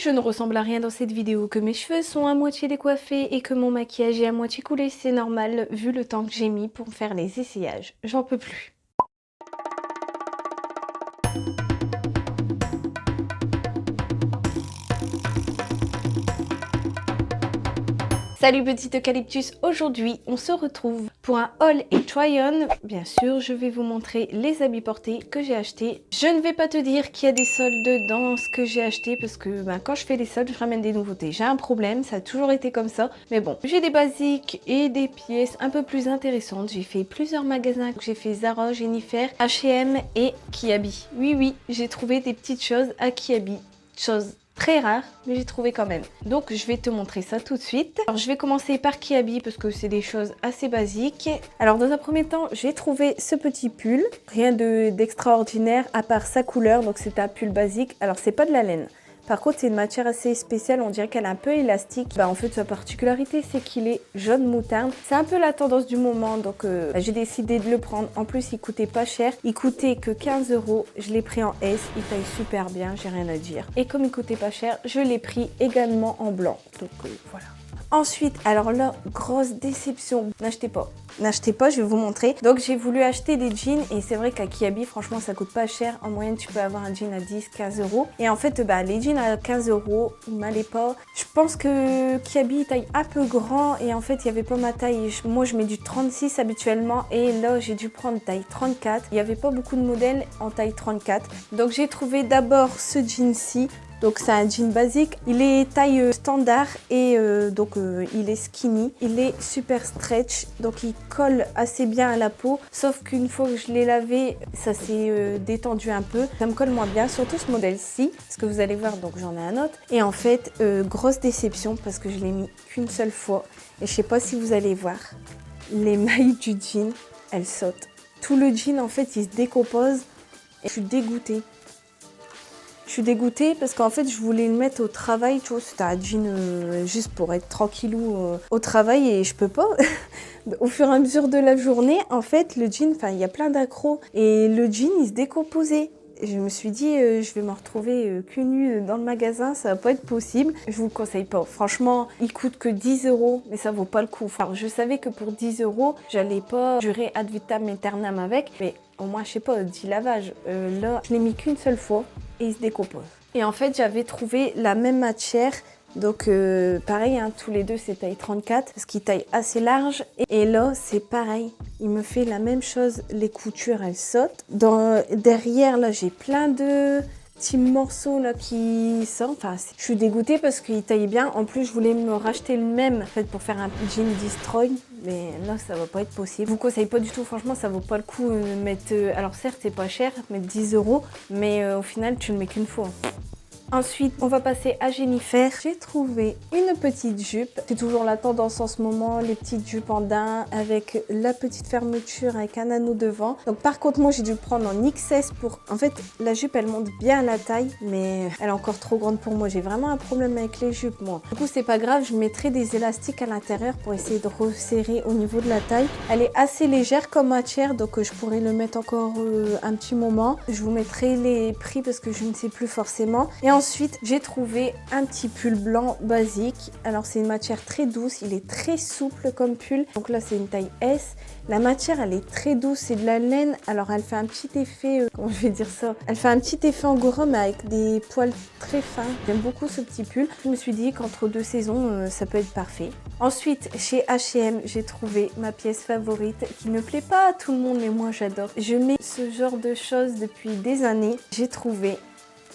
je ne ressemble à rien dans cette vidéo, que mes cheveux sont à moitié décoiffés et que mon maquillage est à moitié coulé, c'est normal vu le temps que j'ai mis pour faire les essayages. J'en peux plus. Salut petite eucalyptus, aujourd'hui on se retrouve pour un haul et try on. Bien sûr je vais vous montrer les habits portés que j'ai achetés. Je ne vais pas te dire qu'il y a des soldes dans ce que j'ai acheté parce que quand je fais les soldes je ramène des nouveautés. J'ai un problème, ça a toujours été comme ça. Mais bon, j'ai des basiques et des pièces un peu plus intéressantes. J'ai fait plusieurs magasins, j'ai fait Zara, Jennifer, H&M et Kiabi. Oui, j'ai trouvé des petites choses à Kiabi, choses très rare, mais j'ai trouvé quand même. Donc je vais te montrer ça tout de suite. Alors je vais commencer par Kiabi parce que c'est des choses assez basiques. Alors dans un premier temps, j'ai trouvé ce petit pull. Rien d'extraordinaire à part sa couleur. Donc c'est un pull basique. Alors c'est pas de la laine. Par contre, c'est une matière assez spéciale, on dirait qu'elle est un peu élastique. En fait, sa particularité, c'est qu'il est jaune moutarde. C'est un peu la tendance du moment, donc j'ai décidé de le prendre. En plus, il coûtait pas cher. Il coûtait que 15 €. Je l'ai pris en S, il taille super bien, j'ai rien à dire. Et comme il coûtait pas cher, je l'ai pris également en blanc. Donc voilà. Ensuite, alors là, grosse déception, n'achetez pas. N'achetez pas, je vais vous montrer. Donc j'ai voulu acheter des jeans et c'est vrai qu'à Kiabi, franchement, ça coûte pas cher. En moyenne, tu peux avoir un jean à 10-15 €. Et en fait, les jeans à 15 €, ils m'allaient pas. Je pense que Kiabi, il taille un peu grand et en fait, il n'y avait pas ma taille. Moi, je mets du 36 habituellement et là, j'ai dû prendre taille 34. Il n'y avait pas beaucoup de modèles en taille 34. Donc j'ai trouvé d'abord ce jean-ci. Donc c'est un jean basique, il est taille standard et il est skinny, il est super stretch, donc il colle assez bien à la peau, sauf qu'une fois que je l'ai lavé, ça s'est détendu un peu, ça me colle moins bien, surtout ce modèle-ci, parce que vous allez voir, donc j'en ai un autre. Et en fait, grosse déception parce que je l'ai mis qu'une seule fois et je sais pas si vous allez voir, les mailles du jean, elles sautent. Tout le jean en fait, il se décompose et je suis dégoûtée. Je suis dégoûtée parce qu'en fait je voulais le mettre au travail, tu vois, c'était un jean juste pour être tranquillou au travail et je peux pas. Au fur et à mesure de la journée, en fait le jean, il y a plein d'accros et le jean il se décomposait. Et je me suis dit, je vais me retrouver cul nu dans le magasin, ça va pas être possible. Je vous le conseille pas. Franchement, il coûte que 10 €, mais ça vaut pas le coup. Enfin, je savais que pour 10 €, j'allais pas durer ad vitam aeternam avec, mais au moins, je sais pas, 10 lavages. Là, je l'ai mis qu'une seule fois et il se décompose. Et en fait, j'avais trouvé la même matière. Donc pareil, tous les deux c'est taille 34 parce qu'il taille assez large et là c'est pareil, il me fait la même chose, les coutures elles sautent. Derrière là j'ai plein de petits morceaux là qui sortent, je suis dégoûtée parce qu'il taille bien. En plus je voulais me racheter le même en fait pour faire un jean destroy, mais là ça va pas être possible. Je vous conseille pas du tout, franchement ça vaut pas le coup de mettre, alors certes c'est pas cher, mettre 10 €, mais au final tu le mets qu'une fois. Ensuite, on va passer à Jennifer. J'ai trouvé une petite jupe. C'est toujours la tendance en ce moment, les petites jupes en daim avec la petite fermeture avec un anneau devant. Donc par contre, moi j'ai dû le prendre en XS pour... En fait, la jupe elle monte bien à la taille, mais elle est encore trop grande pour moi. J'ai vraiment un problème avec les jupes, moi. Du coup, c'est pas grave, je mettrai des élastiques à l'intérieur pour essayer de resserrer au niveau de la taille. Elle est assez légère comme matière, donc je pourrais le mettre encore un petit moment. Je vous mettrai les prix parce que je ne sais plus forcément. Et ensuite, j'ai trouvé un petit pull blanc basique. Alors, c'est une matière très douce. Il est très souple comme pull. Donc là, c'est une taille S. La matière, elle est très douce. C'est de la laine. Alors, elle fait un petit effet... comment je vais dire ça? Elle fait un petit effet angora, mais avec des poils très fins. J'aime beaucoup ce petit pull. Je me suis dit qu'entre deux saisons, ça peut être parfait. Ensuite, chez H&M, j'ai trouvé ma pièce favorite qui ne plaît pas à tout le monde, mais moi, j'adore. Je mets ce genre de choses depuis des années. J'ai trouvé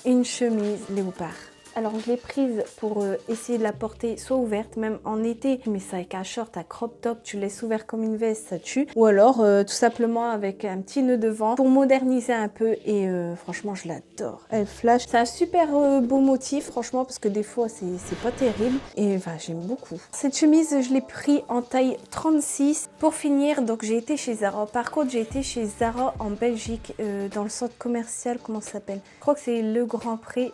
une chemise léopard. Alors je l'ai prise pour essayer de la porter soit ouverte, même en été. Tu mets ça avec un short, un crop top, tu laisses ouvert comme une veste, ça tue. Ou alors tout simplement avec un petit nœud devant pour moderniser un peu et franchement je l'adore. Elle flash. C'est un super beau motif franchement parce que des fois c'est pas terrible et j'aime beaucoup. Cette chemise je l'ai pris en taille 36. Pour finir, donc j'ai été chez Zara. Par contre j'ai été chez Zara en Belgique dans le centre commercial, comment ça s'appelle? Je crois que c'est Le Grand Pré.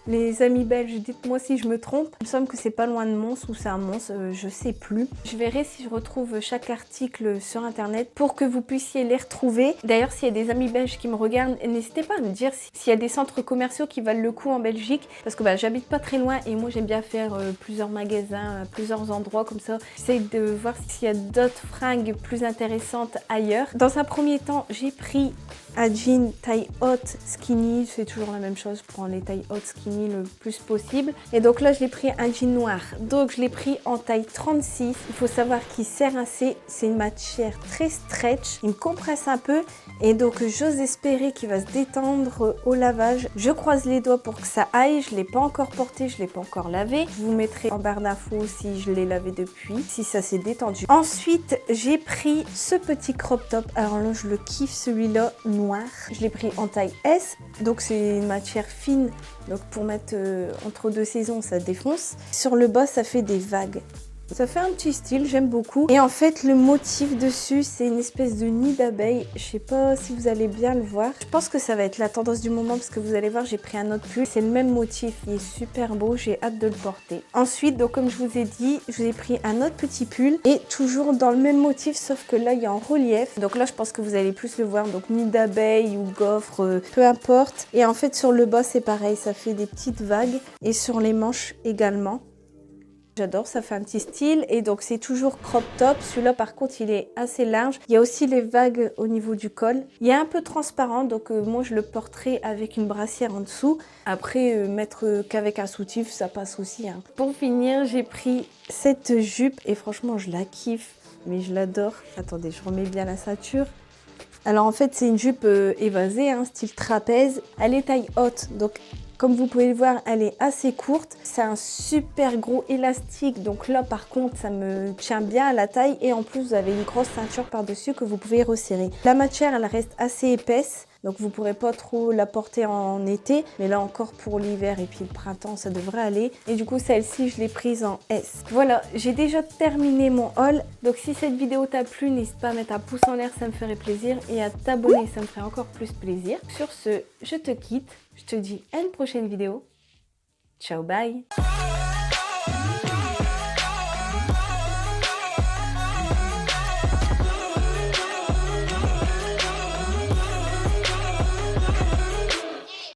Les mes amis belges, dites-moi si je me trompe. Il me semble que c'est pas loin de Mons ou c'est un Mons, je sais plus. Je verrai si je retrouve chaque article sur internet pour que vous puissiez les retrouver. D'ailleurs, s'il y a des amis belges qui me regardent, n'hésitez pas à me dire s'il y a des centres commerciaux qui valent le coup en Belgique. Parce que j'habite pas très loin et moi j'aime bien faire plusieurs magasins, plusieurs endroits comme ça. J'essaie de voir s'il y a d'autres fringues plus intéressantes ailleurs. Dans un premier temps, j'ai pris un jean taille haute skinny, c'est toujours la même chose, je prends les tailles hautes skinny le plus possible. Et donc là, je l'ai pris un jean noir, donc je l'ai pris en taille 36. Il faut savoir qu'il serre assez, c'est une matière très stretch, il me compresse un peu et donc j'ose espérer qu'il va se détendre au lavage. Je croise les doigts pour que ça aille, je ne l'ai pas encore porté, je ne l'ai pas encore lavé. Je vous mettrai en barre d'infos si je l'ai lavé depuis, si ça s'est détendu. Ensuite, j'ai pris ce petit crop top, alors là je le kiffe celui-là, noir. Je l'ai pris en taille S, donc c'est une matière fine, donc pour mettre entre deux saisons ça défonce. Sur le bas ça fait des vagues. Ça fait un petit style, j'aime beaucoup. Et en fait, le motif dessus, c'est une espèce de nid d'abeille. Je sais pas si vous allez bien le voir. Je pense que ça va être la tendance du moment parce que vous allez voir, j'ai pris un autre pull. C'est le même motif, il est super beau, j'ai hâte de le porter. Ensuite, donc comme je vous ai dit, je vous ai pris un autre petit pull et toujours dans le même motif, sauf que là, il est en relief. Donc là, je pense que vous allez plus le voir. Donc nid d'abeille ou gaufre, peu importe. Et en fait, sur le bas, c'est pareil, ça fait des petites vagues. Et sur les manches également. J'adore, ça fait un petit style et donc c'est toujours crop top. Celui-là par contre il est assez large. Il y a aussi les vagues au niveau du col. Il est un peu transparent donc moi je le porterai avec une brassière en dessous. Après mettre qu'avec un soutif ça passe aussi. Hein. Pour finir j'ai pris cette jupe et franchement je la kiffe mais je l'adore. Attendez je remets bien la ceinture. Alors en fait c'est une jupe évasée, hein, style trapèze. Elle est taille haute donc comme vous pouvez le voir, elle est assez courte. C'est un super gros élastique. Donc là, par contre, ça me tient bien à la taille. Et en plus, vous avez une grosse ceinture par-dessus que vous pouvez resserrer. La matière, elle reste assez épaisse. Donc vous ne pourrez pas trop la porter en été. Mais là encore, pour l'hiver et puis le printemps, ça devrait aller. Et du coup, celle-ci, je l'ai prise en S. Voilà, j'ai déjà terminé mon haul. Donc si cette vidéo t'a plu, n'hésite pas à mettre un pouce en l'air, ça me ferait plaisir. Et à t'abonner, ça me ferait encore plus plaisir. Sur ce, je te quitte. Je te dis à une prochaine vidéo. Ciao, bye!